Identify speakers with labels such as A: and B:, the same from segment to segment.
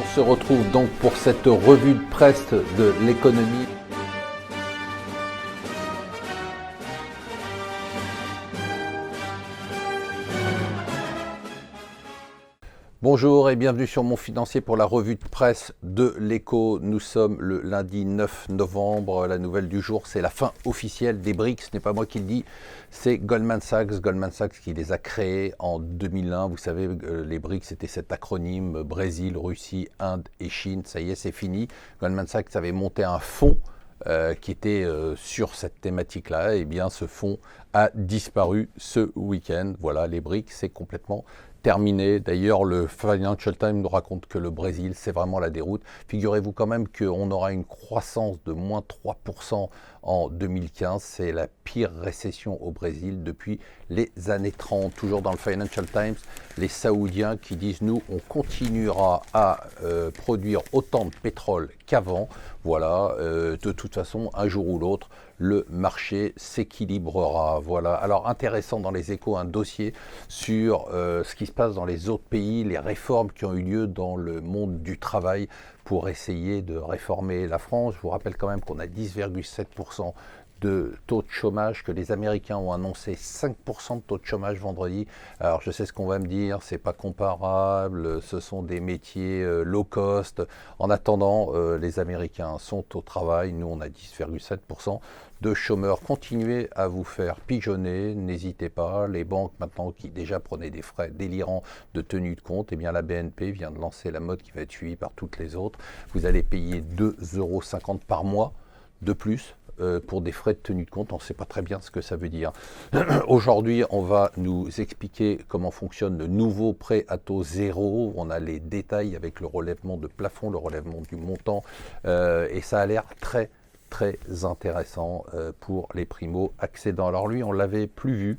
A: On se retrouve donc pour cette revue de presse de l'économie. Bonjour et bienvenue sur Mon Financier pour la revue de presse de l'Écho. Nous sommes le lundi 9 novembre. La nouvelle du jour, c'est la fin officielle des BRICS. Ce n'est pas moi qui le dis, c'est Goldman Sachs. Goldman Sachs qui les a créés en 2001. Vous savez, les BRICS, c'était cet acronyme Brésil, Russie, Inde et Chine. Ça y est, c'est fini. Goldman Sachs avait monté un fonds qui était sur cette thématique-là. Et bien, ce fonds a disparu ce week-end. Voilà, les BRICS, c'est complètement terminé. D'ailleurs, le Financial Times nous raconte que le Brésil, c'est vraiment la déroute. Figurez-vous quand même qu'on aura une croissance de moins 3% en 2015. C'est la pire récession au Brésil depuis les années 30. Toujours dans le Financial Times, les Saoudiens qui disent « Nous, on continuera à produire autant de pétrole qu'avant. » Voilà, de toute façon, un jour ou l'autre, le marché s'équilibrera. Voilà. Alors, intéressant dans les Échos, un dossier sur ce qui se passe dans les autres pays, les réformes qui ont eu lieu dans le monde du travail pour essayer de réformer la France. Je vous rappelle quand même qu'on a 10,7% de taux de chômage, que les Américains ont annoncé 5% de taux de chômage vendredi. Alors je sais ce qu'on va me dire, c'est pas comparable, ce sont des métiers low cost. En attendant, les Américains sont au travail, nous on a 10,7% de chômeurs. Continuez à vous faire pigeonner, n'hésitez pas. Les banques maintenant qui déjà prenaient des frais délirants de tenue de compte, eh bien la BNP vient de lancer la mode qui va être suivie par toutes les autres. Vous allez payer 2,50 € par mois de plus pour des frais de tenue de compte. On ne sait pas très bien ce que ça veut dire. Aujourd'hui, on va nous expliquer comment fonctionne le nouveau prêt à taux zéro. On a les détails avec le relèvement de plafond, le relèvement du montant, et ça a l'air très intéressant pour les primo-accédants. Alors lui, on l'avait plus vu.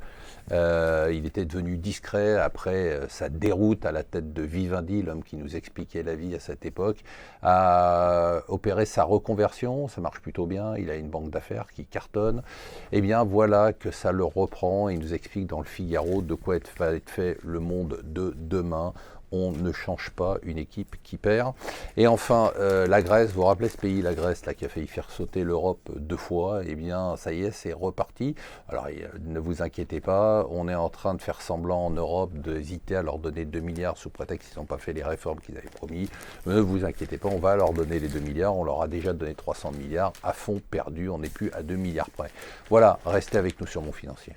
A: Il était devenu discret après sa déroute à la tête de Vivendi, l'homme qui nous expliquait la vie à cette époque, a opéré sa reconversion. Ça marche plutôt bien. Il a une banque d'affaires qui cartonne. Eh bien, voilà que ça le reprend. Il nous explique dans le Figaro de quoi va être fait le monde de demain. On ne change pas une équipe qui perd. Et enfin, la Grèce, vous vous rappelez ce pays, la Grèce, là, qui a failli faire sauter l'Europe 2 fois, eh bien, ça y est, c'est reparti. Alors, ne vous inquiétez pas, on est en train de faire semblant en Europe d'hésiter à leur donner 2 milliards sous prétexte qu'ils n'ont pas fait les réformes qu'ils avaient promis. Ne vous inquiétez pas, on va leur donner les 2 milliards, on leur a déjà donné 300 milliards, à fond perdu, on n'est plus à 2 milliards près. Voilà, restez avec nous sur Mon Financier.